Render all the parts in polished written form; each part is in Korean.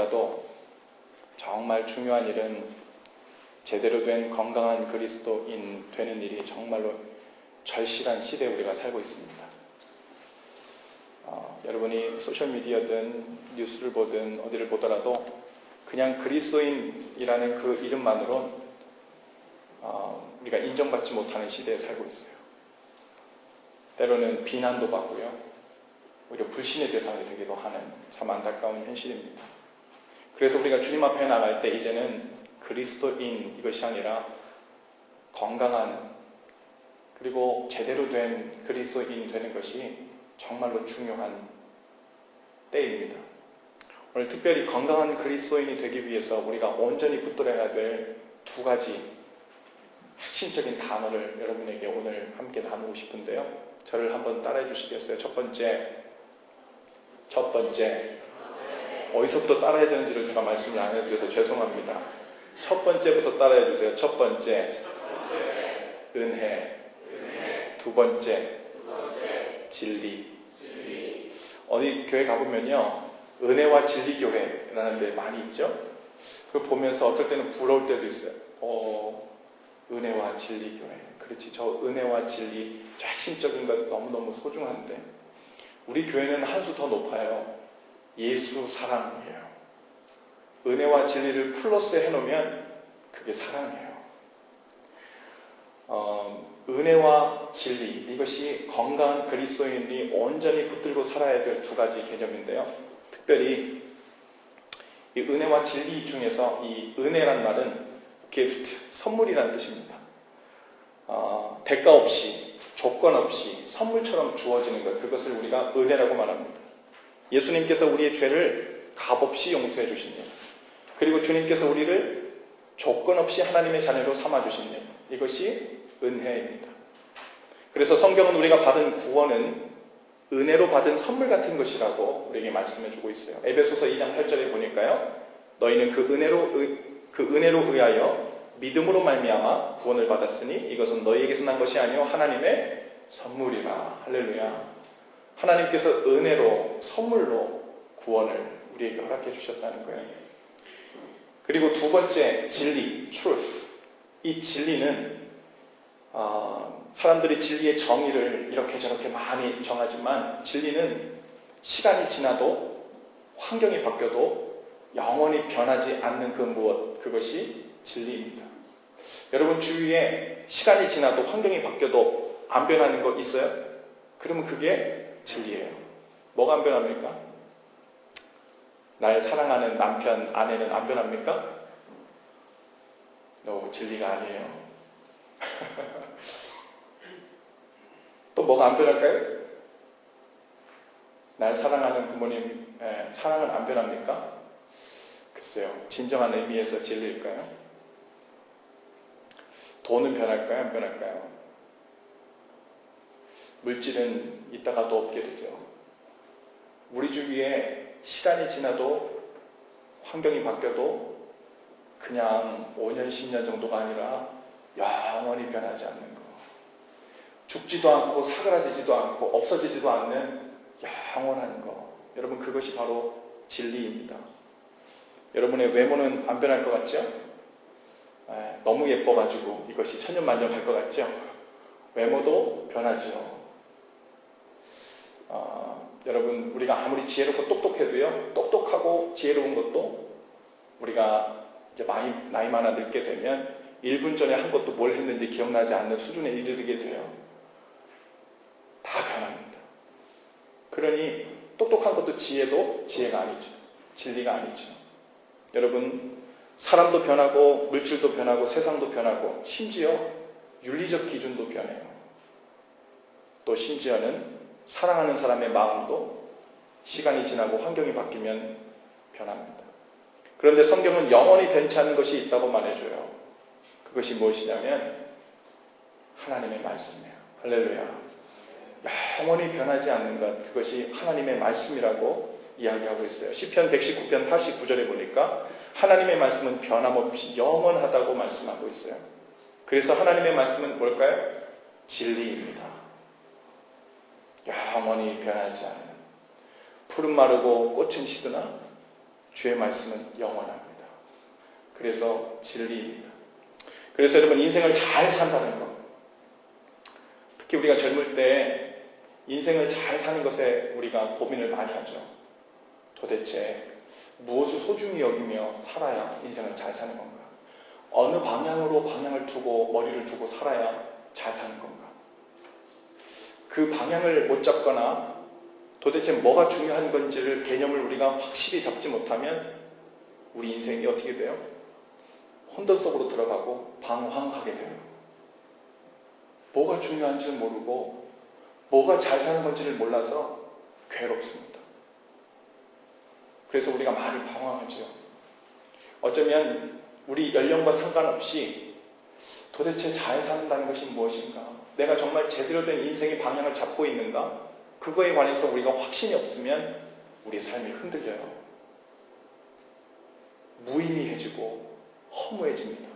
무엇보다도 정말 중요한 일은 제대로 된 건강한 그리스도인 되는 일이 정말로 절실한 시대에 우리가 살고 있습니다. 여러분이 소셜미디어든 뉴스를 보든 어디를 보더라도 그냥 그리스도인이라는 그 이름만으로 우리가 인정받지 못하는 시대에 살고 있어요. 때로는 비난도 받고요, 오히려 불신의 대상이 되기도 하는 참 안타까운 현실입니다. 그래서 우리가 주님 앞에 나갈 때 이제는 그리스도인 이것이 아니라 건강한 그리고 제대로 된 그리스도인 되는 것이 정말로 중요한 때입니다. 오늘 특별히 건강한 그리스도인이 되기 위해서 우리가 온전히 붙들어야 될 두 가지 핵심적인 단어를 여러분에게 오늘 함께 나누고 싶은데요. 저를 한번 따라해 주시겠어요? 첫 번째, 어디서부터 따라해야 되는지를 제가 말씀을 안 해드려서 죄송합니다. 첫 번째부터 따라해 주세요. 첫 번째, 은혜. 두 번째, 진리. 어디 교회 가보면요, 은혜와 진리 교회라는 데 많이 있죠. 그걸 보면서 어떨 때는 부러울 때도 있어요. 은혜와 진리 교회. 그렇지, 저 은혜와 진리, 저 핵심적인 것 너무너무 소중한데 우리 교회는 한 수 더 높아요. 예수 사랑이에요. 은혜와 진리를 플러스 해놓으면 그게 사랑이에요. 은혜와 진리, 이것이 건강한 그리스도인이 온전히 붙들고 살아야 될 두 가지 개념인데요. 특별히 이 은혜와 진리 중에서 이 은혜란 말은 gift, 선물이라는 뜻입니다. 대가 없이, 조건 없이 선물처럼 주어지는 것, 그것을 우리가 은혜라고 말합니다. 예수님께서 우리의 죄를 값없이 용서해 주신 일, 그리고 주님께서 우리를 조건 없이 하나님의 자녀로 삼아주신 일, 이것이 은혜입니다. 그래서 성경은 우리가 받은 구원은 은혜로 받은 선물 같은 것이라고 우리에게 말씀해주고 있어요. 에베소서 2장 8절에 보니까요, 너희는 그 은혜로 의하여 믿음으로 말미암아 구원을 받았으니 이것은 너희에게서 난 것이 아니요 하나님의 선물이라. 할렐루야. 하나님께서 은혜로, 선물로 구원을 우리에게 허락해 주셨다는 거예요. 그리고 두 번째, 진리, truth. 이 진리는 사람들이 진리의 정의를 이렇게 저렇게 많이 정하지만 진리는 시간이 지나도 환경이 바뀌어도 영원히 변하지 않는 그 무엇, 그것이 진리입니다. 여러분 주위에 시간이 지나도 환경이 바뀌어도 안 변하는 거 있어요? 그러면 그게 진리예요. 뭐가 안 변합니까? 나의 사랑하는 남편, 아내는 안 변합니까? 진리가 아니에요. 또 뭐가 안 변할까요? 날 사랑하는 부모님, 사랑은 안 변합니까? 글쎄요, 진정한 의미에서 진리일까요? 돈은 변할까요? 안 변할까요? 물질은 있다가도 없게 되죠. 우리 주위에 시간이 지나도 환경이 바뀌어도 그냥 5년, 10년 정도가 아니라 영원히 변하지 않는 것. 죽지도 않고 사그라지지도 않고 없어지지도 않는 영원한 것. 여러분 그것이 바로 진리입니다. 여러분의 외모는 안 변할 것 같죠? 너무 예뻐가지고 이것이 천년만년 갈 것 같죠? 외모도 변하죠. 여러분 우리가 아무리 지혜롭고 똑똑해도요, 똑똑하고 지혜로운 것도 우리가 이제 나이 많아 늙게 되면 1분 전에 한 것도 뭘 했는지 기억나지 않는 수준에 이르게 돼요. 다 변합니다. 그러니 똑똑한 것도 지혜도 지혜가 아니죠. 진리가 아니죠. 여러분 사람도 변하고 물질도 변하고 세상도 변하고 심지어 윤리적 기준도 변해요. 또 심지어는 사랑하는 사람의 마음도 시간이 지나고 환경이 바뀌면 변합니다. 그런데 성경은 영원히 변치 않는 것이 있다고 말해줘요. 그것이 무엇이냐면 하나님의 말씀이에요. 할렐루야. 영원히 변하지 않는 것, 그것이 하나님의 말씀이라고 이야기하고 있어요. 시편 119편 89절에 보니까 하나님의 말씀은 변함없이 영원하다고 말씀하고 있어요. 그래서 하나님의 말씀은 뭘까요? 진리입니다. 영원히 변하지 않는, 푸른 마르고 꽃은 시드나 주의 말씀은 영원합니다. 그래서 진리입니다. 그래서 여러분 인생을 잘 산다는 것, 특히 우리가 젊을 때 인생을 잘 사는 것에 우리가 고민을 많이 하죠. 도대체 무엇을 소중히 여기며 살아야 인생을 잘 사는 건가? 어느 방향으로 방향을 두고 머리를 두고 살아야 잘 사는 건가? 그 방향을 못 잡거나 도대체 뭐가 중요한 건지를 개념을 우리가 확실히 잡지 못하면 우리 인생이 어떻게 돼요? 혼돈 속으로 들어가고 방황하게 돼요. 뭐가 중요한지를 모르고 뭐가 잘 사는 건지를 몰라서 괴롭습니다. 그래서 우리가 많이 방황하죠. 어쩌면 우리 연령과 상관없이 도대체 잘 산다는 것이 무엇인가? 내가 정말 제대로 된 인생의 방향을 잡고 있는가? 그거에 관해서 우리가 확신이 없으면 우리의 삶이 흔들려요. 무의미해지고 허무해집니다.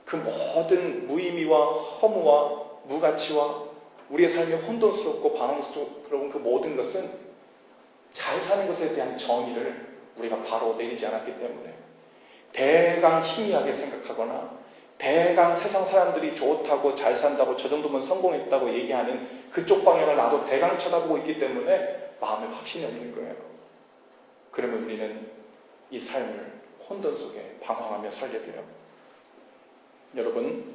그 모든 무의미와 허무와 무가치와 우리의 삶이 혼돈스럽고 방황스러운 그 모든 것은 잘 사는 것에 대한 정의를 우리가 바로 내리지 않았기 때문에 대강 희미하게 생각하거나 대강 세상 사람들이 좋다고 잘 산다고 저 정도면 성공했다고 얘기하는 그쪽 방향을 나도 대강 쳐다보고 있기 때문에 마음에 확신이 없는 거예요. 그러면 우리는 이 삶을 혼돈 속에 방황하며 살게 돼요. 여러분,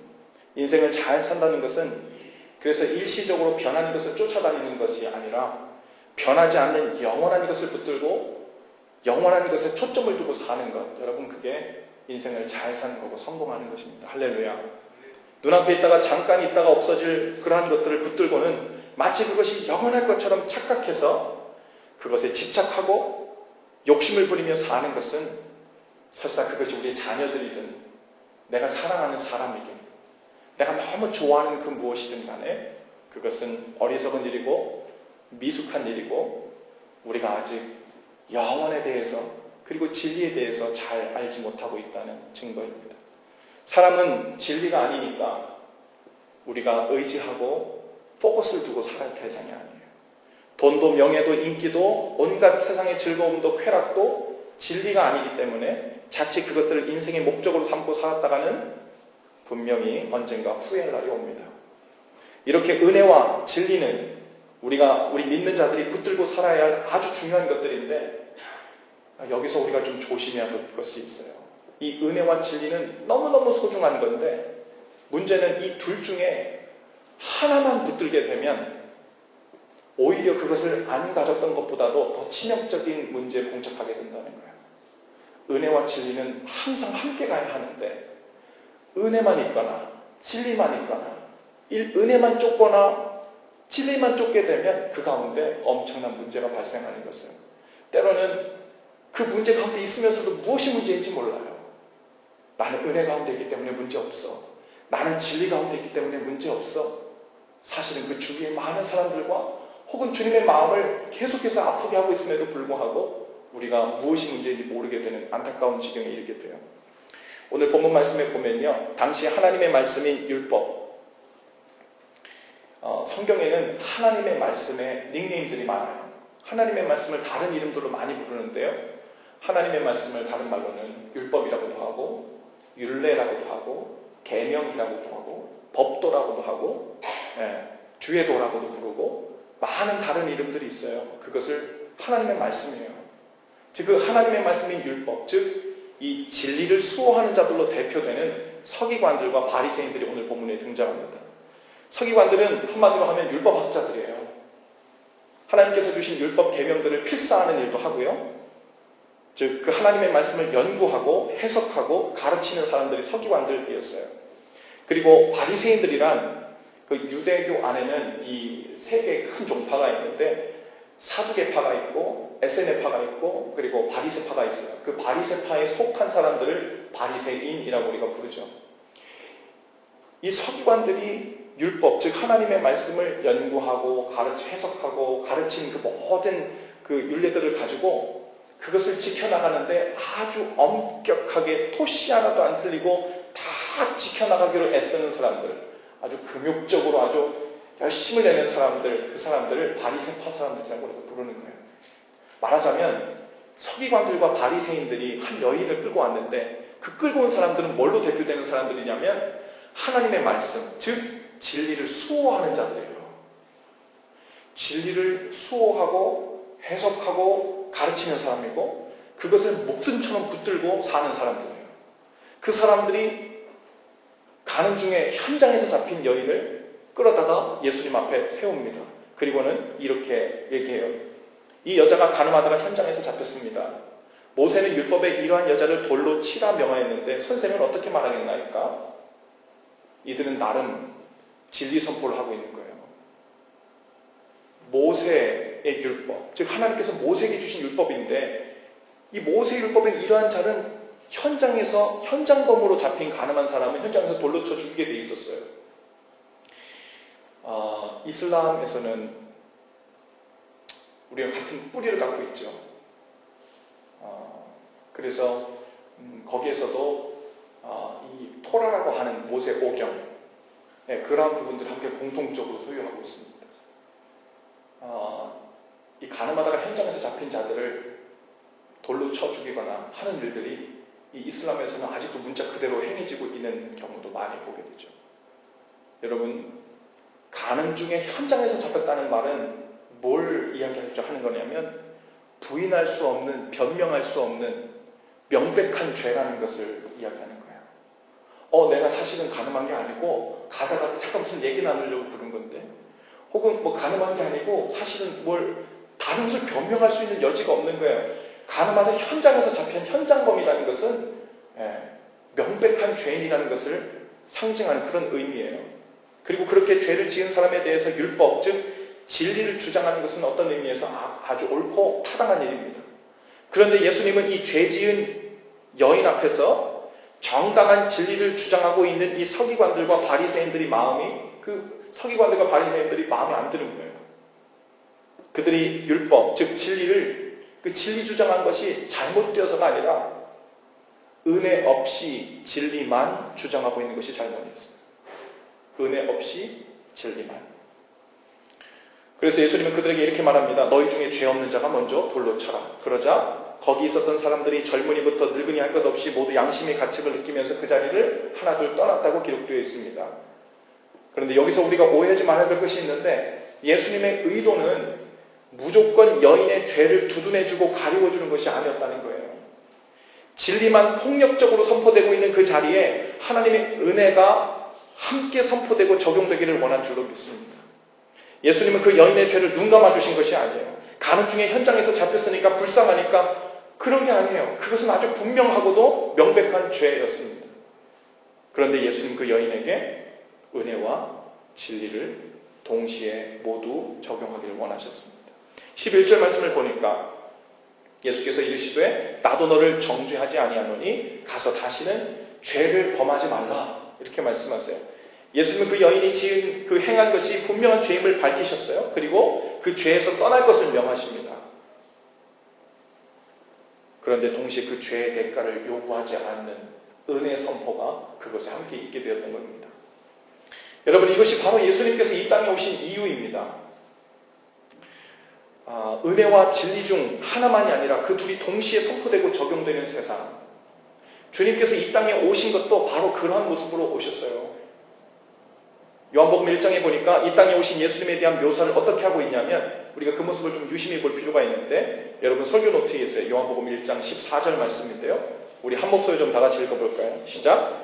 인생을 잘 산다는 것은 그래서 일시적으로 변하는 것을 쫓아다니는 것이 아니라 변하지 않는 영원한 것을 붙들고 영원한 것에 초점을 두고 사는 것, 여러분 그게 인생을 잘 사는 거고 성공하는 것입니다. 할렐루야. 눈앞에 있다가 잠깐 있다가 없어질 그러한 것들을 붙들고는 마치 그것이 영원할 것처럼 착각해서 그것에 집착하고 욕심을 부리며 사는 것은 설사 그것이 우리의 자녀들이든 내가 사랑하는 사람이든 내가 너무 좋아하는 그 무엇이든 간에 그것은 어리석은 일이고 미숙한 일이고 우리가 아직 영원에 대해서 그리고 진리에 대해서 잘 알지 못하고 있다는 증거입니다. 사람은 진리가 아니니까 우리가 의지하고 포커스를 두고 살아야 대상이 아니에요. 돈도 명예도 인기도 온갖 세상의 즐거움도 쾌락도 진리가 아니기 때문에 자칫 그것들을 인생의 목적으로 삼고 살았다가는 분명히 언젠가 후회할 날이 옵니다. 이렇게 은혜와 진리는 우리 믿는 자들이 붙들고 살아야 할 아주 중요한 것들인데 여기서 우리가 좀 조심해야 할 것이 있어요. 이 은혜와 진리는 너무너무 소중한 건데 문제는 이 둘 중에 하나만 붙들게 되면 오히려 그것을 안 가졌던 것보다도 더 치명적인 문제에 봉착하게 된다는 거예요. 은혜와 진리는 항상 함께 가야 하는데 은혜만 있거나 진리만 있거나 은혜만 쫓거나 진리만 쫓게 되면 그 가운데 엄청난 문제가 발생하는 것은 때로는 그 문제 가운데 있으면서도 무엇이 문제인지 몰라요. 나는 은혜 가운데 있기 때문에 문제없어. 나는 진리 가운데 있기 때문에 문제없어. 사실은 그 주위의 많은 사람들과 혹은 주님의 마음을 계속해서 아프게 하고 있음에도 불구하고 우리가 무엇이 문제인지 모르게 되는 안타까운 지경에 이르게 돼요. 오늘 본문 말씀에 보면요. 당시 하나님의 말씀인 율법, 성경에는 하나님의 말씀에 닉네임들이 많아요. 하나님의 말씀을 다른 이름들로 많이 부르는데요. 하나님의 말씀을 다른 말로는 율법이라고도 하고 율례라고도 하고 계명이라고도 하고 법도라고도 하고 주의도라고도 부르고 많은 다른 이름들이 있어요. 그것을 하나님의 말씀이에요. 즉 그 하나님의 말씀인 율법, 즉 이 진리를 수호하는 자들로 대표되는 서기관들과 바리새인들이 오늘 본문에 등장합니다. 서기관들은 한마디로 하면 율법학자들이에요. 하나님께서 주신 율법 계명들을 필사하는 일도 하고요. 즉 그 하나님의 말씀을 연구하고 해석하고 가르치는 사람들이 서기관들이었어요. 그리고 바리새인들이란 그 유대교 안에는 이 세 개의 큰 종파가 있는데 사두개파가 있고 에세네파가 있고 그리고 바리새파가 있어요. 그 바리새파에 속한 사람들을 바리새인이라고 우리가 부르죠. 이 서기관들이 율법, 즉 하나님의 말씀을 연구하고 해석하고 가르친 그 모든 그 율례들을 가지고 그것을 지켜나가는데 아주 엄격하게 토시 하나도 안 틀리고 다 지켜나가기로 애쓰는 사람들, 아주 금욕적으로 아주 열심을 내는 사람들, 그 사람들을 바리새파 사람들이라고 부르는 거예요. 말하자면 서기관들과 바리새인들이 한 여인을 끌고 왔는데 그 끌고 온 사람들은 뭘로 대표되는 사람들이냐면 하나님의 말씀, 즉 진리를 수호하는 자들이에요. 진리를 수호하고 해석하고 가르치는 사람이고 그것을 목숨처럼 붙들고 사는 사람들이에요. 그 사람들이 가는 중에 현장에서 잡힌 여인을 끌어다가 예수님 앞에 세웁니다. 그리고는 이렇게 얘기해요. 이 여자가 가늠하다가 현장에서 잡혔습니다. 모세는 율법에 이러한 여자를 돌로 치라 명하였는데 선생은 어떻게 말하겠나이까? 이들은 나름 진리 선포를 하고 있는 거예요. 모세의 율법, 즉 하나님께서 모세에게 주신 율법인데 이 모세 율법엔 이러한 자는 현장에서 현장범으로 잡힌 가늠한 사람은 현장에서 돌로 쳐 죽이게 돼 있었어요. 이슬람에서는 우리가 같은 뿌리를 갖고 있죠. 그래서 거기에서도 이 토라라고 하는 모세 오경, 그러한 부분들을 함께 공통적으로 소유하고 있습니다. 이 가늠하다가 현장에서 잡힌 자들을 돌로 쳐 죽이거나 하는 일들이 이 이슬람에서는 아직도 문자 그대로 행해지고 있는 경우도 많이 보게 되죠. 여러분, 가늠 중에 현장에서 잡혔다는 말은 뭘 이야기하려고 하는 거냐면 부인할 수 없는, 변명할 수 없는 명백한 죄라는 것을 이야기하는 거예요. 내가 사실은 가늠한 게 아니고 가다가 잠깐 무슨 얘기 나누려고 부른 건데, 혹은 뭐 가늠한 게 아니고 사실은 뭘 다른 것을 변명할 수 있는 여지가 없는 거예요. 가늠하는 현장에서 잡힌 현장범이라는 것은 명백한 죄인이라는 것을 상징하는 그런 의미예요. 그리고 그렇게 죄를 지은 사람에 대해서 율법, 즉 진리를 주장하는 것은 어떤 의미에서 아주 옳고 타당한 일입니다. 그런데 예수님은 이 죄 지은 여인 앞에서 정당한 진리를 주장하고 있는 이 서기관들과 바리새인들이 서기관들과 바리새인들이 마음에 안 드는 거예요. 그들이 율법, 즉 진리를 그 진리 주장한 것이 잘못되어서가 아니라 은혜 없이 진리만 주장하고 있는 것이 잘못이었어요. 은혜 없이 진리만. 그래서 예수님은 그들에게 이렇게 말합니다. 너희 중에 죄 없는 자가 먼저 돌로 쳐라. 그러자 거기 있었던 사람들이 젊은이부터 늙은이 할 것 없이 모두 양심의 가책을 느끼면서 그 자리를 하나둘 떠났다고 기록되어 있습니다. 그런데 여기서 우리가 오해하지 말아야 될 것이 있는데 예수님의 의도는 무조건 여인의 죄를 두둔해주고 가리워주는 것이 아니었다는 거예요. 진리만 폭력적으로 선포되고 있는 그 자리에 하나님의 은혜가 함께 선포되고 적용되기를 원한 줄로 믿습니다. 예수님은 그 여인의 죄를 눈 감아주신 것이 아니에요. 가는 중에 현장에서 잡혔으니까 불쌍하니까 그런 게 아니에요. 그것은 아주 분명하고도 명백한 죄였습니다. 그런데 예수님 그 여인에게 은혜와 진리를 동시에 모두 적용하기를 원하셨습니다. 11절 말씀을 보니까 예수께서 이르시되 나도 너를 정죄하지 아니하노니 가서 다시는 죄를 범하지 말라 이렇게 말씀하세요. 예수님은 그 여인이 지은 그 행한 것이 분명한 죄임을 밝히셨어요. 그리고 그 죄에서 떠날 것을 명하십니다. 그런데 동시에 그 죄의 대가를 요구하지 않는 은혜 선포가 그것에 함께 있게 되었던 겁니다. 여러분, 이것이 바로 예수님께서 이 땅에 오신 이유입니다. 은혜와 진리 중 하나만이 아니라 그 둘이 동시에 선포되고 적용되는 세상. 주님께서 이 땅에 오신 것도 바로 그러한 모습으로 오셨어요. 요한복음 1장에 보니까 이 땅에 오신 예수님에 대한 묘사를 어떻게 하고 있냐면 우리가 그 모습을 좀 유심히 볼 필요가 있는데 여러분 설교 노트에 있어요. 요한복음 1장 14절 말씀인데요. 우리 한 목소리 좀 다 같이 읽어볼까요? 시작!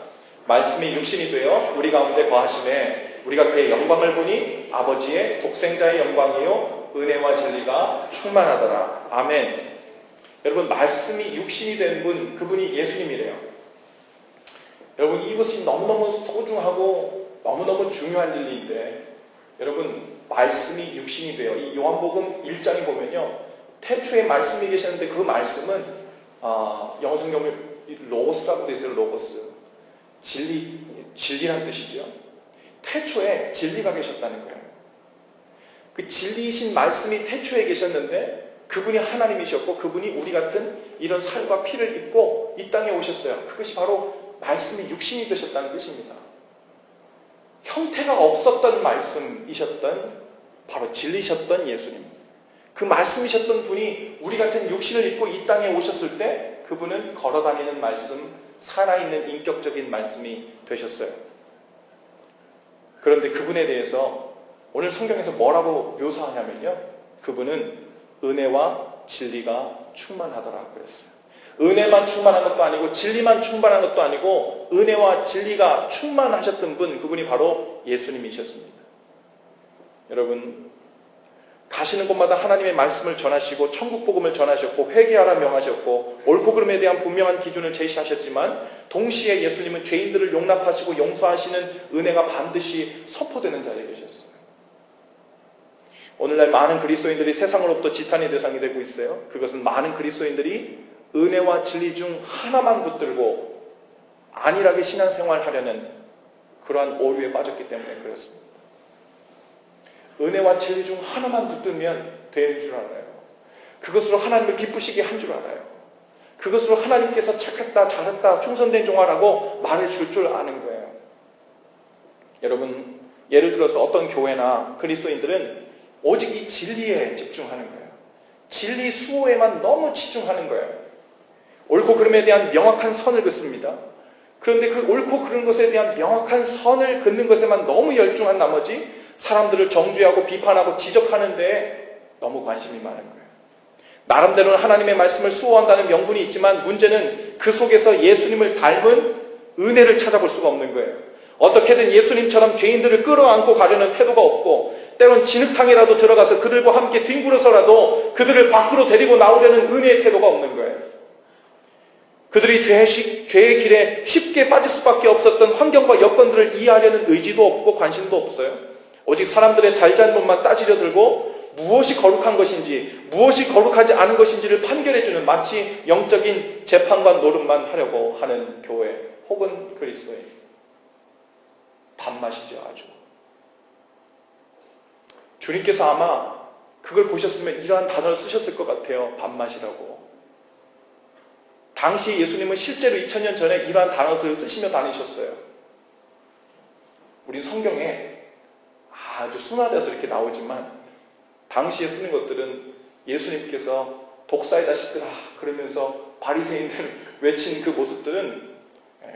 말씀이 육신이 되어 우리 가운데 거하심에 우리가 그의 영광을 보니 아버지의 독생자의 영광이요 은혜와 진리가 충만하더라. 아멘. 여러분, 말씀이 육신이 된 분, 그분이 예수님이래요. 여러분, 이것이 너무너무 소중하고 너무너무 중요한 진리인데 여러분, 말씀이 육신이 되어 이 요한복음 1장에 보면요, 태초에 말씀이 계셨는데 그 말씀은 영어 성경에 로고스라고 되어 있어요. 로고스. 진리란 뜻이죠. 태초에 진리가 계셨다는 거예요. 그 진리이신 말씀이 태초에 계셨는데 그분이 하나님이셨고 그분이 우리 같은 이런 살과 피를 입고 이 땅에 오셨어요. 그것이 바로 말씀이 육신이 되셨다는 뜻입니다. 형태가 없었던 말씀이셨던 바로 진리셨던 예수님. 그 말씀이셨던 분이 우리 같은 육신을 입고 이 땅에 오셨을 때 그분은 걸어다니는 말씀, 살아있는 인격적인 말씀이 되셨어요. 그런데 그분에 대해서 오늘 성경에서 뭐라고 묘사하냐면요, 그분은 은혜와 진리가 충만하더라 그랬어요. 은혜만 충만한 것도 아니고 진리만 충만한 것도 아니고 은혜와 진리가 충만하셨던 분, 그분이 바로 예수님이셨습니다. 여러분, 가시는 곳마다 하나님의 말씀을 전하시고 천국 복음을 전하셨고 회개하라 명하셨고 옳고 그름에 대한 분명한 기준을 제시하셨지만 동시에 예수님은 죄인들을 용납하시고 용서하시는 은혜가 반드시 선포되는 자리에 계셨어요. 오늘날 많은 그리스도인들이 세상으로부터 지탄의 대상이 되고 있어요. 그것은 많은 그리스도인들이 은혜와 진리 중 하나만 붙들고 안일하게 신앙생활하려는 그러한 오류에 빠졌기 때문에 그렇습니다. 은혜와 진리 중 하나만 붙들면 되는 줄 알아요. 그것으로 하나님을 기쁘시게 한 줄 알아요. 그것으로 하나님께서 착했다, 잘했다, 충성된 종아라고 말해줄 줄 아는 거예요. 여러분, 예를 들어서 어떤 교회나 그리스도인들은 오직 이 진리에 집중하는 거예요. 진리 수호에만 너무 치중하는 거예요. 옳고 그름에 대한 명확한 선을 긋습니다. 그런데 그 옳고 그른 것에 대한 명확한 선을 긋는 것에만 너무 열중한 나머지 사람들을 정죄하고 비판하고 지적하는 데 너무 관심이 많은 거예요. 나름대로는 하나님의 말씀을 수호한다는 명분이 있지만 문제는 그 속에서 예수님을 닮은 은혜를 찾아볼 수가 없는 거예요. 어떻게든 예수님처럼 죄인들을 끌어안고 가려는 태도가 없고 때론 진흙탕이라도 들어가서 그들과 함께 뒹굴어서라도 그들을 밖으로 데리고 나오려는 은혜의 태도가 없는 거예요. 그들이 죄의 길에 쉽게 빠질 수밖에 없었던 환경과 여건들을 이해하려는 의지도 없고 관심도 없어요. 오직 사람들의 잘잘못만 따지려 들고 무엇이 거룩한 것인지 무엇이 거룩하지 않은 것인지를 판결해주는 마치 영적인 재판관 노릇만 하려고 하는 교회 혹은 그리스도인. 밥맛이죠, 아주. 주님께서 아마 그걸 보셨으면 이러한 단어를 쓰셨을 것 같아요. 밥맛이라고. 당시 예수님은 실제로 2000년 전에 이러한 단어를 쓰시며 다니셨어요. 우린 성경에 아주 순화돼서 이렇게 나오지만 당시에 쓰는 것들은 예수님께서 독사의 자식들아 그러면서 바리새인들 외친 그 모습들은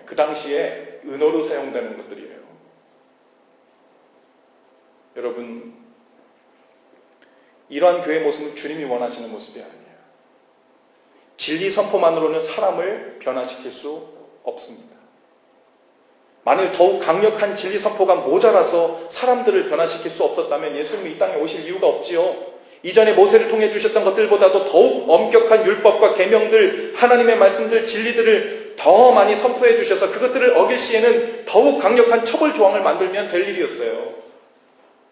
그 당시에 은어로 사용되는 것들이에요. 여러분, 이러한 교회 모습은 주님이 원하시는 모습이 아니에요. 진리 선포만으로는 사람을 변화시킬 수 없습니다. 만일 더욱 강력한 진리 선포가 모자라서 사람들을 변화시킬 수 없었다면 예수님이 이 땅에 오실 이유가 없지요. 이전에 모세를 통해 주셨던 것들보다도 더욱 엄격한 율법과 계명들, 하나님의 말씀들, 진리들을 더 많이 선포해 주셔서 그것들을 어길 시에는 더욱 강력한 처벌 조항을 만들면 될 일이었어요.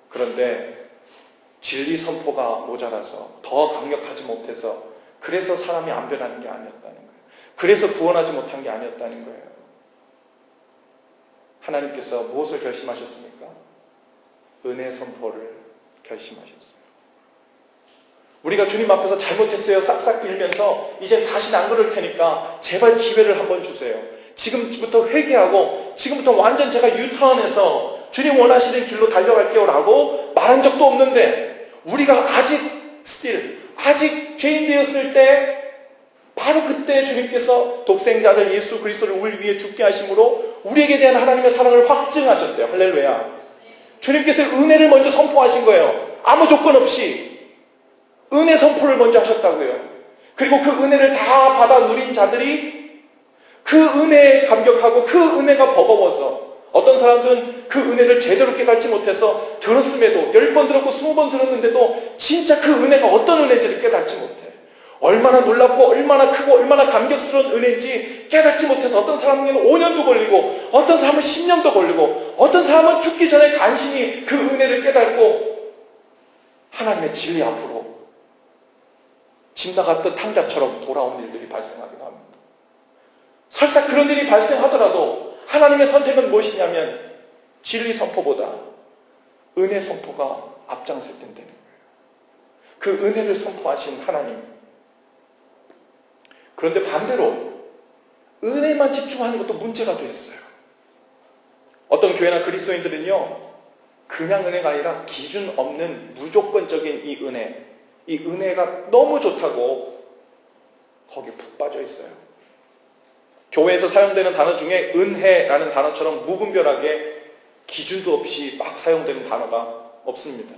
그런데 진리 선포가 모자라서 더 강력하지 못해서 그래서 사람이 안 변하는 게 아니었다는 거예요. 그래서 구원하지 못한 게 아니었다는 거예요. 하나님께서 무엇을 결심하셨습니까? 은혜 선포를 결심하셨어요. 우리가 주님 앞에서 잘못했어요 싹싹 빌면서 이제 다시는 안 그럴 테니까 제발 기회를 한번 주세요. 지금부터 회개하고 지금부터 완전 제가 유턴해서 주님 원하시는 길로 달려갈게요 라고 말한 적도 없는데 우리가 아직 죄인 되었을 때 바로 그때 주님께서 독생자를 예수 그리스도를 우리 위해 죽게 하심으로 우리에게 대한 하나님의 사랑을 확증하셨대요. 할렐루야. 주님께서 은혜를 먼저 선포하신 거예요. 아무 조건 없이 은혜 선포를 먼저 하셨다고요. 그리고 그 은혜를 다 받아 누린 자들이 그 은혜에 감격하고 그 은혜가 버거워서 어떤 사람들은 그 은혜를 제대로 깨닫지 못해서 들었음에도 10번 들었고 20번 들었는데도 진짜 그 은혜가 어떤 은혜인지를 깨닫지 못해. 얼마나 놀랍고 얼마나 크고 얼마나 감격스러운 은혜인지 깨닫지 못해서 어떤 사람에게는 5년도 걸리고 어떤 사람은 10년도 걸리고 어떤 사람은 죽기 전에 간신히 그 은혜를 깨닫고 하나님의 진리 앞으로 집 나갔던 탕자처럼 돌아오는 일들이 발생하기도 합니다. 설사 그런 일이 발생하더라도 하나님의 선택은 무엇이냐면 진리 선포보다 은혜 선포가 앞장설 텐다는 거예요. 그 은혜를 선포하신 하나님. 그런데 반대로 은혜만 집중하는 것도 문제가 됐어요. 어떤 교회나 그리스도인들은요, 그냥 은혜가 아니라 기준 없는 무조건적인 이 은혜, 이 은혜가 너무 좋다고 거기에 푹 빠져 있어요. 교회에서 사용되는 단어 중에 은혜라는 단어처럼 무분별하게 기준도 없이 막 사용되는 단어가 없습니다.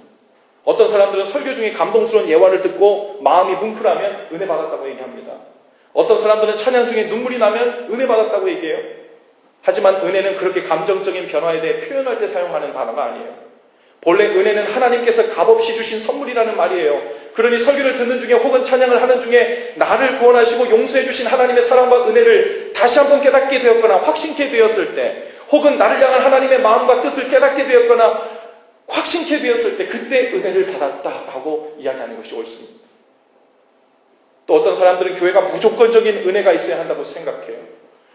어떤 사람들은 설교 중에 감동스러운 예화를 듣고 마음이 뭉클하면 은혜 받았다고 얘기합니다. 어떤 사람들은 찬양 중에 눈물이 나면 은혜 받았다고 얘기해요. 하지만 은혜는 그렇게 감정적인 변화에 대해 표현할 때 사용하는 단어가 아니에요. 본래 은혜는 하나님께서 값없이 주신 선물이라는 말이에요. 그러니 설교를 듣는 중에 혹은 찬양을 하는 중에 나를 구원하시고 용서해 주신 하나님의 사랑과 은혜를 다시 한번 깨닫게 되었거나 확신케 되었을 때, 혹은 나를 향한 하나님의 마음과 뜻을 깨닫게 되었거나 확신케 되었을 때, 그때 은혜를 받았다라고 이야기하는 것이 옳습니다. 또 어떤 사람들은 교회가 무조건적인 은혜가 있어야 한다고 생각해요.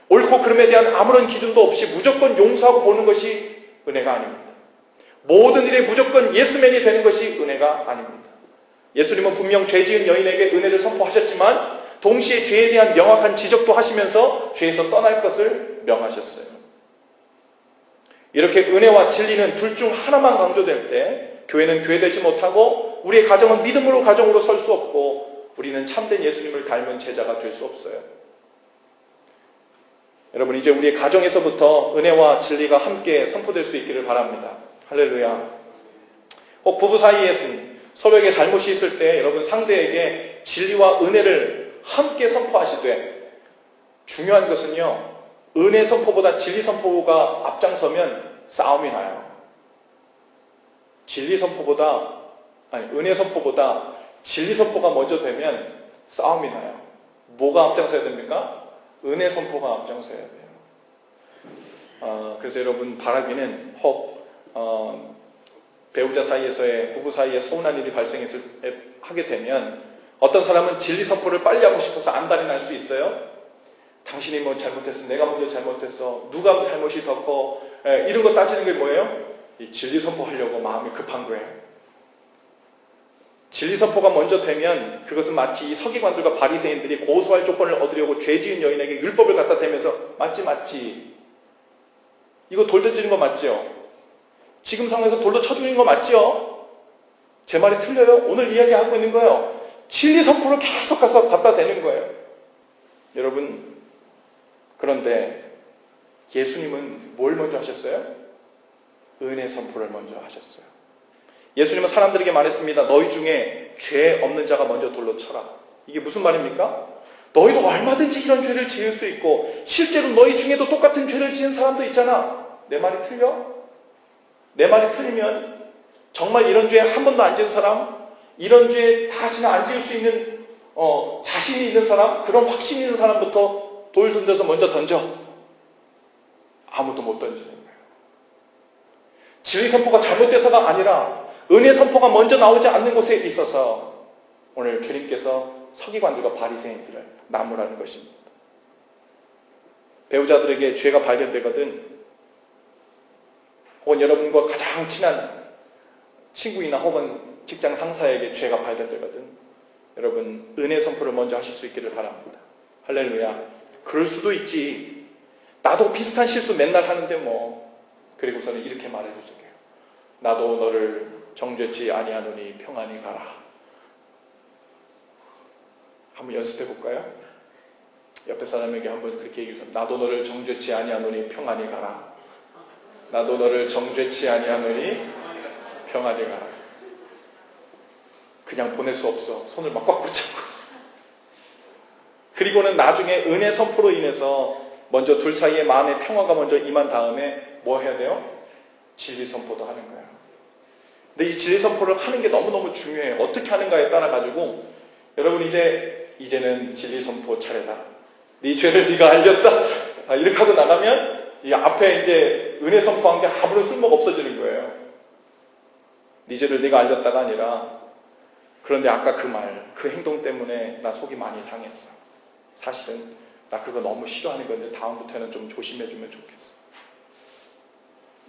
옳고 그름에 대한 아무런 기준도 없이 무조건 용서하고 보는 것이 은혜가 아닙니다. 모든 일에 무조건 예스맨이 되는 것이 은혜가 아닙니다. 예수님은 분명 죄 지은 여인에게 은혜를 선포하셨지만 동시에 죄에 대한 명확한 지적도 하시면서 죄에서 떠날 것을 명하셨어요. 이렇게 은혜와 진리는 둘 중 하나만 강조될 때 교회는 교회되지 못하고 우리의 가정은 믿음으로 가정으로 설 수 없고 우리는 참된 예수님을 닮은 제자가 될 수 없어요. 여러분, 이제 우리의 가정에서부터 은혜와 진리가 함께 선포될 수 있기를 바랍니다. 할렐루야. 부부 사이에 서로에게 잘못이 있을 때 여러분 상대에게 진리와 은혜를 함께 선포하시되, 중요한 것은요, 은혜 선포보다 진리 선포가 앞장서면 싸움이 나요. 은혜 선포보다 진리 선포가 먼저 되면 싸움이 나요. 뭐가 앞장서야 됩니까? 은혜 선포가 앞장서야 돼요. 그래서 여러분 바라기는 배우자 사이에서의 부부 사이에 서운한 일이 하게 되면 어떤 사람은 진리 선포를 빨리 하고 싶어서 안달이 날 수 있어요. 당신이 뭐 잘못했어, 내가 먼저 잘못했어, 누가 잘못이 더 커, 이런 거 따지는 게 뭐예요? 이 진리 선포하려고 마음이 급한 거예요. 진리 선포가 먼저 되면 그것은 마치 이 서기관들과 바리새인들이 고소할 조건을 얻으려고 죄 지은 여인에게 율법을 갖다 대면서 맞지 이거 돌 던지는 거 맞죠? 지금 상황에서 돌로 쳐 죽이는 거 맞죠? 제 말이 틀려요? 오늘 이야기하고 있는 거예요. 진리 선포를 계속 가서 갖다 대는 거예요. 여러분, 그런데 예수님은 뭘 먼저 하셨어요? 은혜 선포를 먼저 하셨어요. 예수님은 사람들에게 말했습니다. 너희 중에 죄 없는 자가 먼저 돌로 쳐라. 이게 무슨 말입니까? 너희도 얼마든지 이런 죄를 지을 수 있고 실제로 너희 중에도 똑같은 죄를 지은 사람도 있잖아. 내 말이 틀려? 내 말이 틀리면 정말 이런 죄 한 번도 안 지은 사람, 이런 죄 다시는 안 지을 수 있는 자신이 있는 사람, 그런 확신이 있는 사람부터 돌 던져서 먼저 던져. 아무도 못 던지는 거예요. 진리 선포가 잘못돼서가 아니라 은혜 선포가 먼저 나오지 않는 곳에 있어서 오늘 주님께서 서기관들과 바리새인들을 나무라는 것입니다. 배우자들에게 죄가 발견되거든, 혹은 여러분과 가장 친한 친구이나 혹은 직장 상사에게 죄가 발견되거든, 여러분 은혜 선포를 먼저 하실 수 있기를 바랍니다. 할렐루야. 그럴 수도 있지. 나도 비슷한 실수 맨날 하는데 뭐. 그리고서는 이렇게 말해주세요. 나도 너를 정죄치 아니하노니 평안히 가라. 한번 연습해 볼까요? 옆에 사람에게 한번 그렇게 얘기해주세요. 나도 너를 정죄치 아니하노니 평안히 가라. 나도 너를 정죄치 아니하노니 평안히 가라. 그냥 보낼 수 없어. 손을 막 꽉 붙잡고. 그리고는 나중에 은혜 선포로 인해서 먼저 둘 사이에 마음의 평화가 먼저 임한 다음에 뭐 해야 돼요? 진리 선포도 하는 거예요. 근데 이 진리 선포를 하는 게 너무너무 중요해요. 어떻게 하는가에 따라 가지고 여러분 이제는 진리 선포 차례다. 네 죄를 네가 알렸다. 이렇게 하고 나가면 이 앞에 이제 은혜 선포한 게 아무런 쓸모가 없어지는 거예요. 네 죄를 네가 알렸다가 아니라, 그런데 아까 그 행동 때문에 나 속이 많이 상했어. 사실은 나 그거 너무 싫어하는 건데 다음부터는 좀 조심해주면 좋겠어.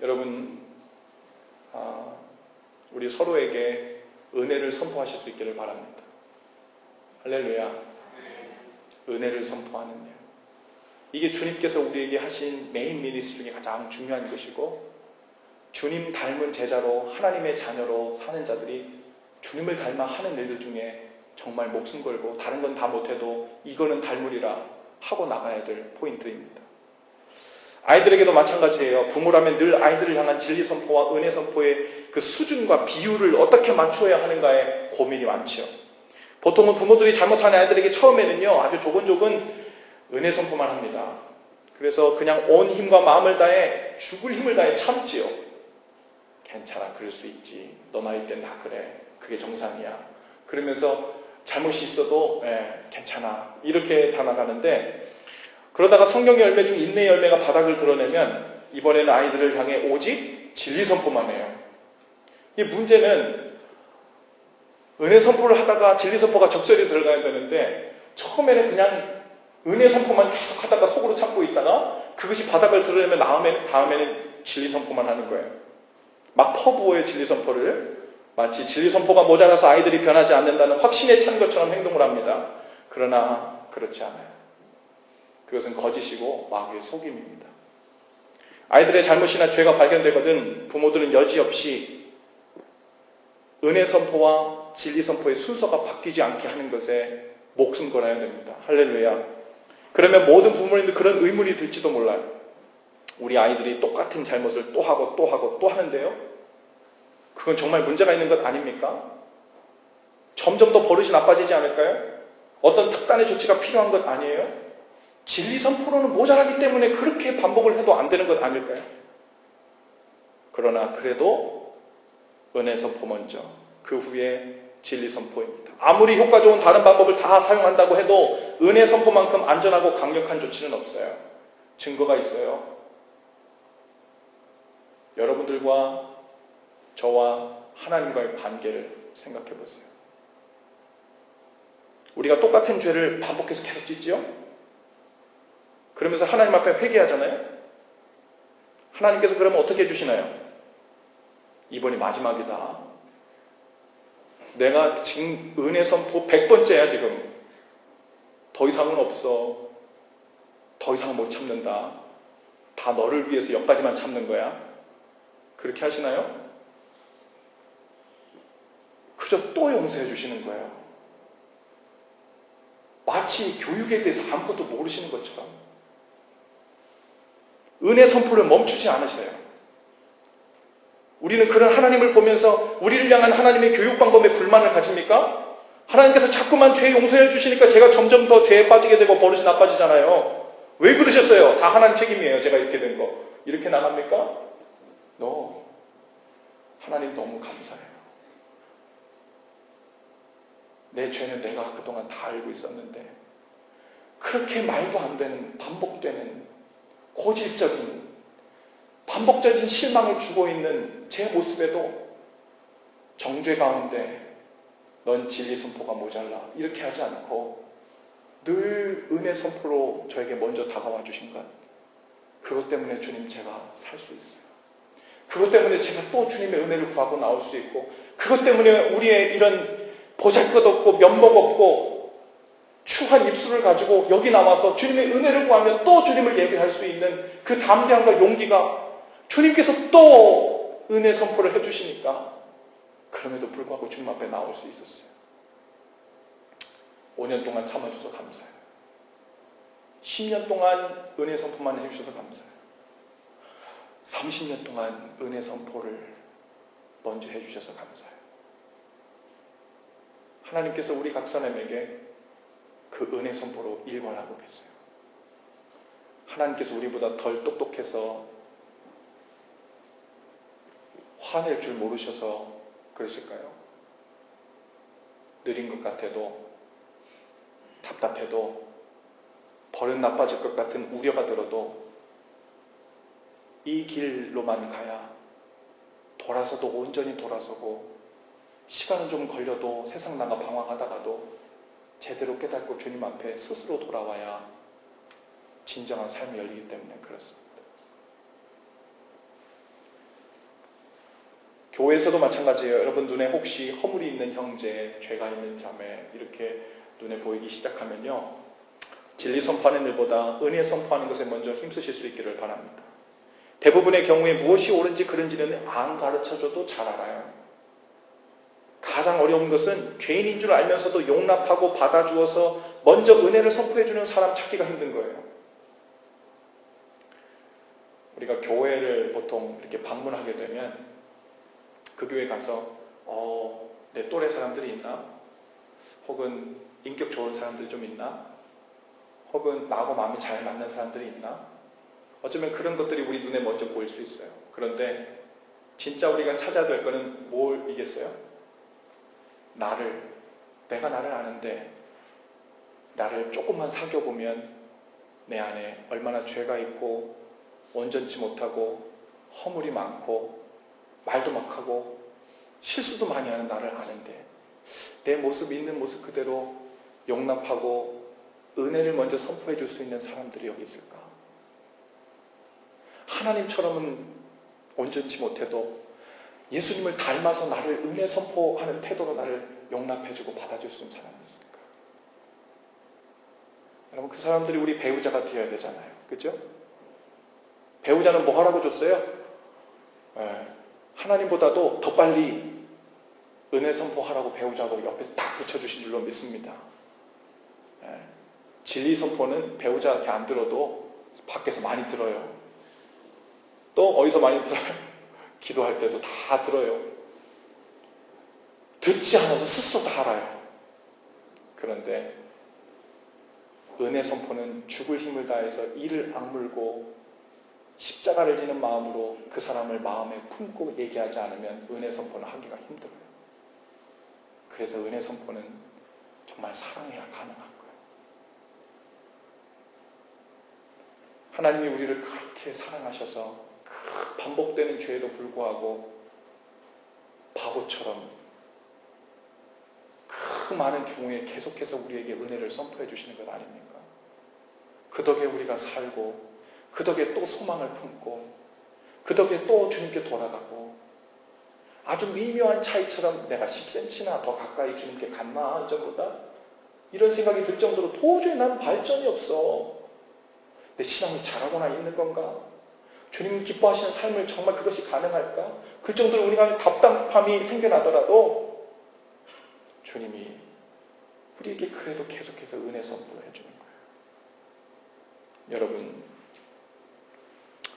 여러분, 우리 서로에게 은혜를 선포하실 수 있기를 바랍니다. 할렐루야. 은혜를 선포하는 일. 이게 주님께서 우리에게 하신 메인 미니스트 중에 가장 중요한 것이고, 주님 닮은 제자로 하나님의 자녀로 사는 자들이 주님을 닮아 하는 일들 중에 정말 목숨 걸고 다른 건 다 못해도 이거는 닮으리라 하고 나가야 될 포인트입니다. 아이들에게도 마찬가지예요. 부모라면 늘 아이들을 향한 진리 선포와 은혜 선포의 그 수준과 비율을 어떻게 맞춰야 하는가에 고민이 많지요. 보통은 부모들이 잘못하는 아이들에게 처음에는요, 아주 조근조근 은혜 선포만 합니다. 그래서 그냥 온 힘과 마음을 다해 죽을 힘을 다해 참지요. 괜찮아, 그럴 수 있지. 너 나이 땐 다 그래. 그게 정상이야. 그러면서 잘못이 있어도 괜찮아. 이렇게 다 나가는데, 그러다가 성경 열매 중 인내 열매가 바닥을 드러내면 이번에는 아이들을 향해 오직 진리 선포만 해요. 이 문제는 은혜 선포를 하다가 진리 선포가 적절히 들어가야 되는데, 처음에는 그냥 은혜 선포만 계속 하다가 속으로 참고 있다가 그것이 바닥을 드러내면 다음에는 진리 선포만 하는 거예요. 막 퍼부어요, 진리 선포를. 마치 진리 선포가 모자라서 아이들이 변하지 않는다는 확신에 찬 것처럼 행동을 합니다. 그러나 그렇지 않아요. 그것은 거짓이고 마귀의 속임입니다. 아이들의 잘못이나 죄가 발견되거든 부모들은 여지없이 은혜 선포와 진리 선포의 순서가 바뀌지 않게 하는 것에 목숨 걸어야 됩니다. 할렐루야. 그러면 모든 부모님들 그런 의문이 들지도 몰라요. 우리 아이들이 똑같은 잘못을 또 하고 또 하고 또 하는데요. 그건 정말 문제가 있는 것 아닙니까? 점점 더 버릇이 나빠지지 않을까요? 어떤 특단의 조치가 필요한 것 아니에요? 진리 선포로는 모자라기 때문에 그렇게 반복을 해도 안 되는 것 아닐까요? 그러나 그래도 은혜 선포 먼저, 그 후에 진리 선포입니다. 아무리 효과 좋은 다른 방법을 다 사용한다고 해도 은혜 선포만큼 안전하고 강력한 조치는 없어요. 증거가 있어요. 여러분들과 저와 하나님과의 관계를 생각해 보세요. 우리가 똑같은 죄를 반복해서 계속 짓지요? 그러면서 하나님 앞에 회개하잖아요? 하나님께서 그러면 어떻게 해주시나요? 이번이 마지막이다. 내가 지금 은혜 선포 100번째야 지금. 더 이상은 없어. 더 이상 못 참는다. 다 너를 위해서 여기까지만 참는 거야. 그렇게 하시나요? 그저 또 용서해 주시는 거예요. 마치 교육에 대해서 아무것도 모르시는 것처럼. 은혜 선포를 멈추지 않으세요. 우리는 그런 하나님을 보면서 우리를 향한 하나님의 교육 방법에 불만을 가집니까? 하나님께서 자꾸만 죄 용서해 주시니까 제가 점점 더 죄에 빠지게 되고 버릇이 나빠지잖아요. 왜 그러셨어요? 다 하나님 책임이에요. 제가 이렇게 된 거. 이렇게 나갑니까? No. 하나님 너무 감사해요. 내 죄는 내가 그동안 다 알고 있었는데 그렇게 말도 안 되는 반복되는 고질적인 반복적인 실망을 주고 있는 제 모습에도 정죄 가운데 넌 진리 선포가 모자라 이렇게 하지 않고 늘 은혜 선포로 저에게 먼저 다가와 주신 것, 그것 때문에 주님 제가 살 수 있어요. 그것 때문에 제가 또 주님의 은혜를 구하고 나올 수 있고, 그것 때문에 우리의 이런 보잘것없고 면목없고 추한 입술을 가지고 여기 나와서 주님의 은혜를 구하면 또 주님을 예배할 수 있는 그 담대함과 용기가 주님께서 또 은혜 선포를 해주시니까 그럼에도 불구하고 주님 앞에 나올 수 있었어요. 5년 동안 참아줘서 감사해요. 10년 동안 은혜 선포만 해주셔서 감사해요. 30년 동안 은혜 선포를 먼저 해주셔서 감사해요. 하나님께서 우리 각 사람에게 그 은혜 선포로 일관하고 계세요. 하나님께서 우리보다 덜 똑똑해서 화낼 줄 모르셔서 그러실까요? 느린 것 같아도, 답답해도, 버릇 나빠질 것 같은 우려가 들어도 이 길로만 가야 돌아서도 온전히 돌아서고, 시간은 좀 걸려도 세상 나가 방황하다가도 제대로 깨닫고 주님 앞에 스스로 돌아와야 진정한 삶이 열리기 때문에 그렇습니다. 교회에서도 마찬가지예요. 여러분 눈에 혹시 허물이 있는 형제, 죄가 있는 자매 이렇게 눈에 보이기 시작하면요, 진리 선포하는 일보다 은혜 선포하는 것에 먼저 힘쓰실 수 있기를 바랍니다. 대부분의 경우에 무엇이 옳은지 그른지는 안 가르쳐줘도 잘 알아요. 가장 어려운 것은 죄인인 줄 알면서도 용납하고 받아주어서 먼저 은혜를 선포해주는 사람 찾기가 힘든 거예요. 우리가 교회를 보통 이렇게 방문하게 되면 그 교회 가서 내 또래 사람들이 있나? 혹은 인격 좋은 사람들이 좀 있나? 혹은 나하고 마음이 잘 맞는 사람들이 있나? 어쩌면 그런 것들이 우리 눈에 먼저 보일 수 있어요. 그런데 진짜 우리가 찾아야 될 거는 뭘이겠어요? 내가 나를 아는데 나를 조금만 사귀어보면 내 안에 얼마나 죄가 있고 온전치 못하고 허물이 많고 말도 막 하고 실수도 많이 하는 나를 아는데 내 모습 있는 모습 그대로 용납하고 은혜를 먼저 선포해 줄 수 있는 사람들이 여기 있을까? 하나님처럼은 온전치 못해도 예수님을 닮아서 나를 은혜 선포하는 태도로 나를 용납해주고 받아줄 수 있는 사람이 있을까? 여러분, 그 사람들이 우리 배우자가 되어야 되잖아요. 그죠? 배우자는 뭐 하라고 줬어요? 하나님보다도 더 빨리 은혜 선포하라고 배우자고 옆에 딱 붙여주신 줄로 믿습니다. 진리 선포는 배우자한테 안 들어도 밖에서 많이 들어요. 또 어디서 많이 들어요? 기도할 때도 다 들어요. 듣지 않아도 스스로 다 알아요. 그런데 은혜 선포는 죽을 힘을 다해서 이를 악물고 십자가를 지는 마음으로 그 사람을 마음에 품고 얘기하지 않으면 은혜 선포는 하기가 힘들어요. 그래서 은혜 선포는 정말 사랑해야 가능한 거예요. 하나님이 우리를 그렇게 사랑하셔서 그 반복되는 죄에도 불구하고 바보처럼 그 많은 경우에 계속해서 우리에게 은혜를 선포해 주시는 것 아닙니까? 그 덕에 우리가 살고 그 덕에 또 소망을 품고 그 덕에 또 주님께 돌아가고 아주 미묘한 차이처럼 내가 10cm나 더 가까이 주님께 갔나 전보다 이런 생각이 들 정도로 도저히 난 발전이 없어. 내 신앙이 자라고나 있는 건가? 주님 기뻐하시는 삶을 정말 그것이 가능할까? 그 정도로 우리가 답답함이 생겨나더라도 주님이 우리에게 그래도 계속해서 은혜 선포를 해주는 거예요. 여러분,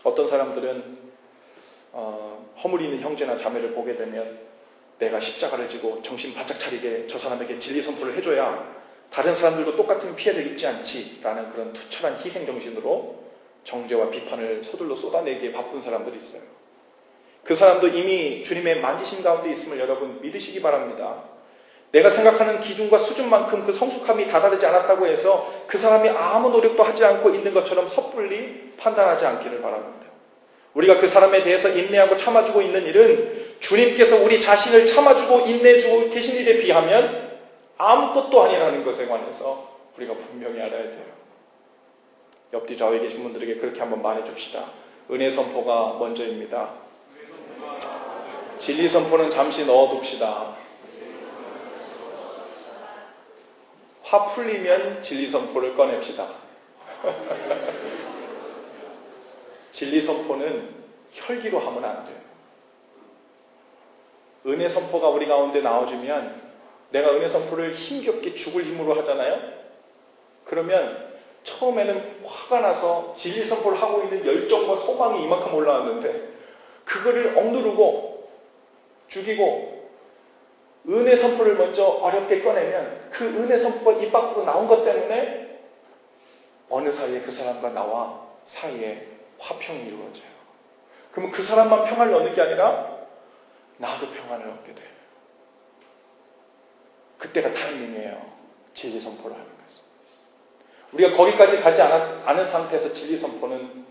어떤 사람들은 허물이 있는 형제나 자매를 보게 되면 내가 십자가를 지고 정신 바짝 차리게 저 사람에게 진리 선포를 해줘야 다른 사람들도 똑같은 피해를 입지 않지 라는 그런 투철한 희생정신으로 정죄와 비판을 서둘러 쏟아내기에 바쁜 사람들이 있어요. 그 사람도 이미 주님의 만지심 가운데 있음을 여러분 믿으시기 바랍니다. 내가 생각하는 기준과 수준만큼 그 성숙함이 다다르지 않았다고 해서 그 사람이 아무 노력도 하지 않고 있는 것처럼 섣불리 판단하지 않기를 바랍니다. 우리가 그 사람에 대해서 인내하고 참아주고 있는 일은 주님께서 우리 자신을 참아주고 인내해주고 계신 일에 비하면 아무것도 아니라는 것에 관해서 우리가 분명히 알아야 돼요. 옆뒤 좌우에 계신 분들에게 그렇게 한번 말해줍시다. 은혜 선포가 먼저입니다. 진리 선포는 잠시 넣어둡시다. 화 풀리면 진리 선포를 꺼냅시다. 진리 선포는 혈기로 하면 안 돼요. 은혜 선포가 우리 가운데 나와주면 내가 은혜 선포를 힘겹게 죽을 힘으로 하잖아요. 그러면 처음에는 화가 나서 진리 선포를 하고 있는 열정과 소망이 이만큼 올라왔는데 그거를 억누르고 죽이고 은혜 선포를 먼저 어렵게 꺼내면 그 은혜 선포가 입 밖으로 나온 것 때문에 어느 사이에 그 사람과 나와 사이에 화평이 이루어져요. 그러면 그 사람만 평안을 얻는 게 아니라 나도 평안을 얻게 돼요. 그때가 타이밍이에요. 진리 선포를 하는 것은. 우리가 거기까지 가지 않은 상태에서 진리 선포는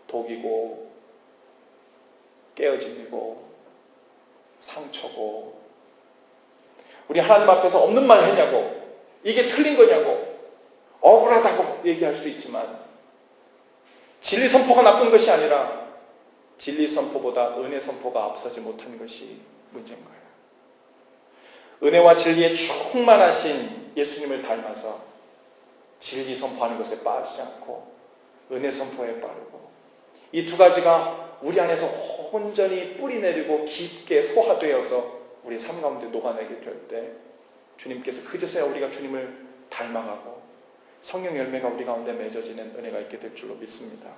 독이고 깨어짐이고 상처고 우리 하나님 앞에서 없는 말 했냐고 이게 틀린 거냐고 억울하다고 얘기할 수 있지만 진리 선포가 나쁜 것이 아니라 진리 선포보다 은혜 선포가 앞서지 못한 것이 문제인 거예요. 은혜와 진리에 충만하신 예수님을 닮아서 진리 선포하는 것에 빠지지 않고 은혜 선포에 빠르고 이 두 가지가 우리 안에서 온전히 뿌리 내리고 깊게 소화되어서 우리 삶 가운데 녹아내게 될 때 주님께서 그제서야 우리가 주님을 닮아가고 성령 열매가 우리 가운데 맺어지는 은혜가 있게 될 줄로 믿습니다.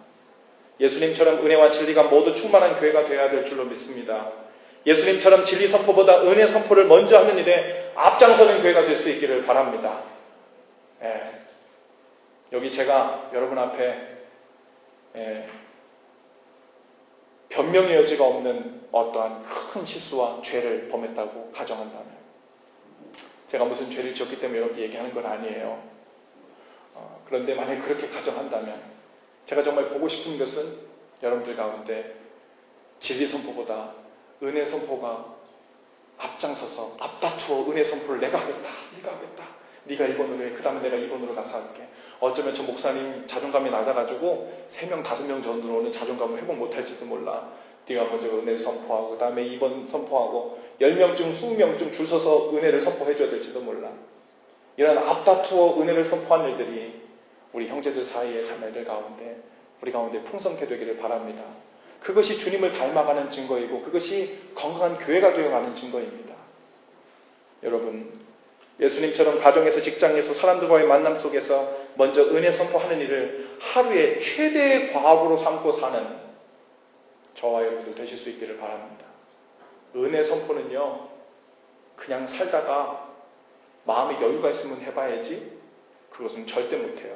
예수님처럼 은혜와 진리가 모두 충만한 교회가 되어야 될 줄로 믿습니다. 예수님처럼 진리 선포보다 은혜 선포를 먼저 하는 일에 앞장서는 교회가 될 수 있기를 바랍니다. 여기 제가 여러분 앞에 변명의 여지가 없는 어떠한 큰 실수와 죄를 범했다고 가정한다면, 제가 무슨 죄를 지었기 때문에 이렇게 얘기하는 건 아니에요. 그런데 만약에 그렇게 가정한다면 제가 정말 보고 싶은 것은 여러분들 가운데 진리 선포보다 은혜 선포가 앞장서서 앞다투어 은혜 선포를 내가 하겠다, 네가 하겠다, 네가 1번으로 해, 그 다음에 내가 2번으로 가서 할게. 어쩌면 저 목사님 자존감이 낮아가지고 3명 5명 전으로는 자존감을 회복 못할지도 몰라. 네가 먼저 은혜를 선포하고 그 다음에 2번 선포하고 10명쯤 20명쯤 줄 서서 은혜를 선포해줘야 될지도 몰라. 이런 앞다투어 은혜를 선포한 일들이 우리 형제들 사이의 자매들 가운데 우리 가운데 풍성케 되기를 바랍니다. 그것이 주님을 닮아가는 증거이고 그것이 건강한 교회가 되어가는 증거입니다. 여러분, 예수님처럼 가정에서 직장에서 사람들과의 만남 속에서 먼저 은혜 선포하는 일을 하루의 최대의 과업으로 삼고 사는 저와 여러분들 되실 수 있기를 바랍니다. 은혜 선포는요, 그냥 살다가 마음에 여유가 있으면 해봐야지 그것은 절대 못해요.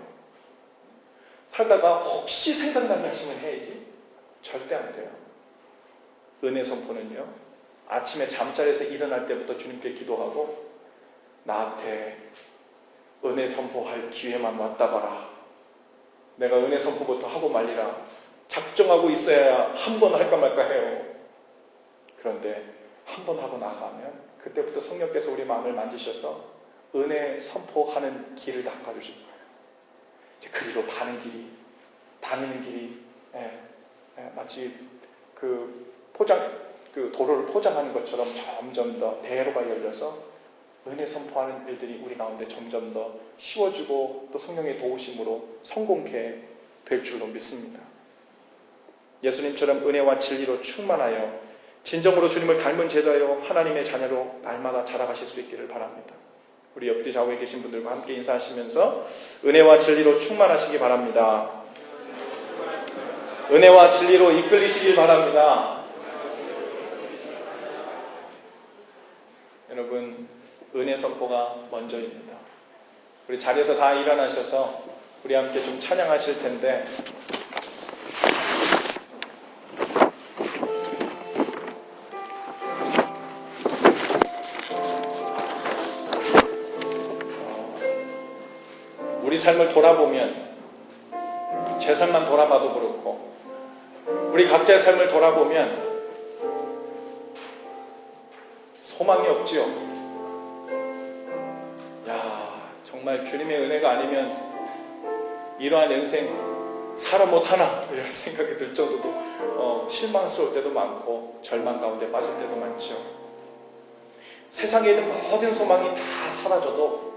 살다가 혹시 생각나게 하시면 해야지 절대 안 돼요. 은혜 선포는요, 아침에 잠자리에서 일어날 때부터 주님께 기도하고 나한테 은혜 선포할 기회만 왔다 봐라. 내가 은혜 선포부터 하고 말리라. 작정하고 있어야 한 번 할까 말까 해요. 그런데 한 번 하고 나가면 그때부터 성령께서 우리 마음을 만지셔서 은혜 선포하는 길을 닦아주실 거예요. 이제 그리로 다니는 길이 마치 그 도로를 포장하는 것처럼 점점 더 대로가 열려서 은혜 선포하는 일들이 우리 가운데 점점 더 쉬워지고 또 성령의 도우심으로 성공케 될 줄로 믿습니다. 예수님처럼 은혜와 진리로 충만하여 진정으로 주님을 닮은 제자요 하나님의 자녀로 날마다 자라가실 수 있기를 바랍니다. 우리 옆뒤 좌우에 계신 분들과 함께 인사하시면서 은혜와 진리로 충만하시기 바랍니다. 은혜와 진리로 이끌리시길 바랍니다. 여러분, 은혜 선포가 먼저입니다. 우리 자리에서 다 일어나셔서 우리 함께 좀 찬양하실 텐데, 우리 삶을 돌아보면, 제 삶만 돌아봐도 그렇고 우리 각자의 삶을 돌아보면 소망이 없지요. 정말 주님의 은혜가 아니면 이러한 인생 살아 못하나 이런 생각이 들 정도로 실망스러울 때도 많고 절망 가운데 빠질 때도 많죠. 세상에 있는 모든 소망이 다 사라져도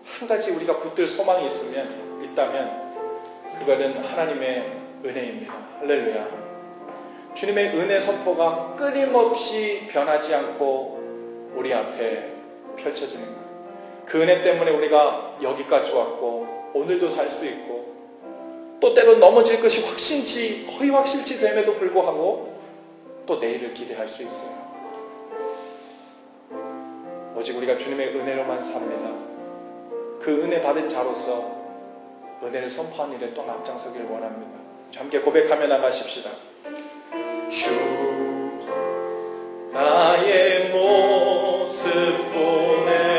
한 가지 우리가 붙들 소망이 있다면 그거는 하나님의 은혜입니다. 할렐루야. 주님의 은혜 선포가 끊임없이 변하지 않고 우리 앞에 펼쳐지는 거예요. 그 은혜 때문에 우리가 여기까지 왔고 오늘도 살 수 있고 또 때로 넘어질 것이 거의 확실치 됨에도 불구하고 또 내일을 기대할 수 있어요. 오직 우리가 주님의 은혜로만 삽니다. 그 은혜 받은 자로서 은혜를 선포한 일에 또 앞장서길 원합니다. 함께 고백하며 나가십시다. 주 나의 모습 보내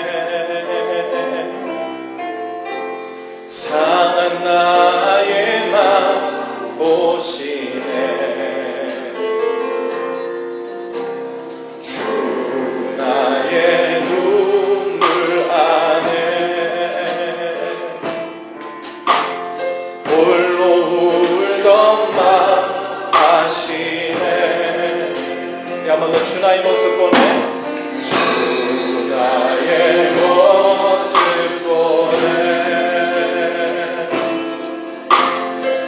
상한 나의 맘 보시네 주 나의 눈물 안에 홀로 울던 맘 아시네 한번 더 주 나의 모습 보내 주 나의 모습 보내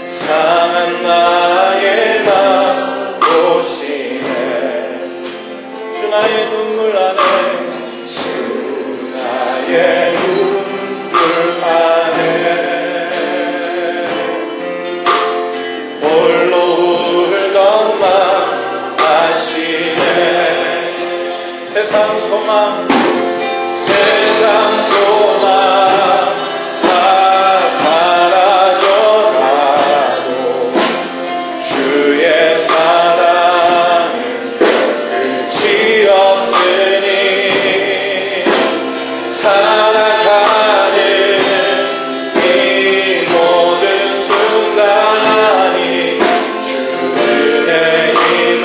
상한 나의 맘 보시네 주 나의 눈물 세상 소망 다 사라져가도 주의 사랑은 끝이 없으니 살아가는 이 모든 순간이 주 은혜임을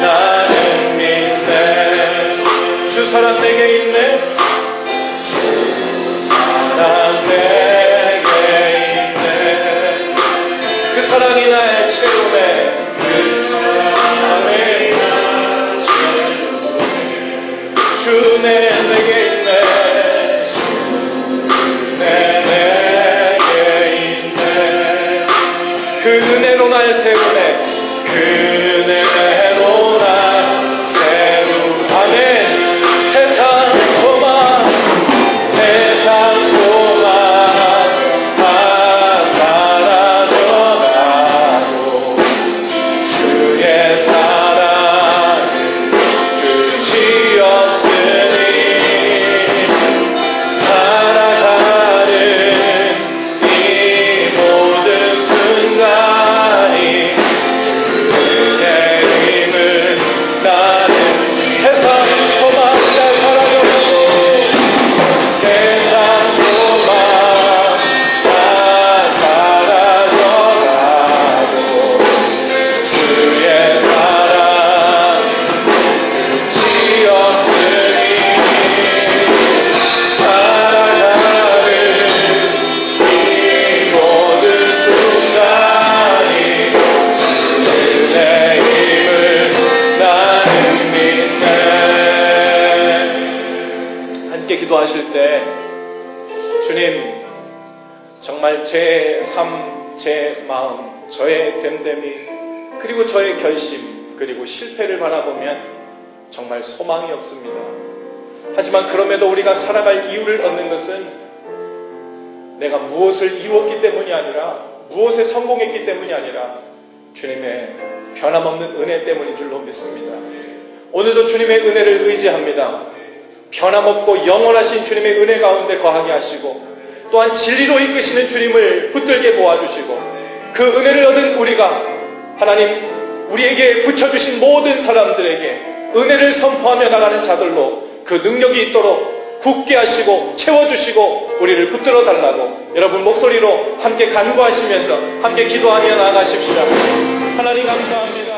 나는 믿네. 주 사랑 내게 있네. 주 사랑 내게 있네. 그 사랑이 나의 채움에 그 사랑이 나의 채움에 주 은혜 내게 있네. 주 은혜 내게 있네. 그 은혜로 날 세우네. 그 은혜로 날 세우. 아멘. 세상 소망 다 사라져가도 주의 사랑은 끝이 없으니 살아가는 이 모든 순간이 주의 힘을 나는 세상 소망 다 사라져가도 세상 소망 다 사라져가도 주의 사랑 끝이 없으니 살아가는 이 모든 순간이 주의 힘을 나는 믿네. 함께 기도하실 때 주님, 정말 제 삶, 제 마음, 저의 됨됨이, 그리고 저의 결심, 그리고 실패를 바라보면 정말 소망이 없습니다. 하지만 그럼에도 우리가 살아갈 이유를 얻는 것은 내가 무엇을 이루었기 때문이 아니라, 무엇에 성공했기 때문이 아니라 주님의 변함없는 은혜 때문인 줄로 믿습니다. 오늘도 주님의 은혜를 의지합니다. 변함없고 영원하신 주님의 은혜 가운데 거하게 하시고, 또한 진리로 이끄시는 주님을 붙들게 도와주시고, 그 은혜를 얻은 우리가 하나님 우리에게 붙여주신 모든 사람들에게 은혜를 선포하며 나가는 자들로 그 능력이 있도록 굳게 하시고 채워주시고 우리를 붙들어 달라고 여러분 목소리로 함께 간구하시면서 함께 기도하며 나아가십시다. 하나님 감사합니다.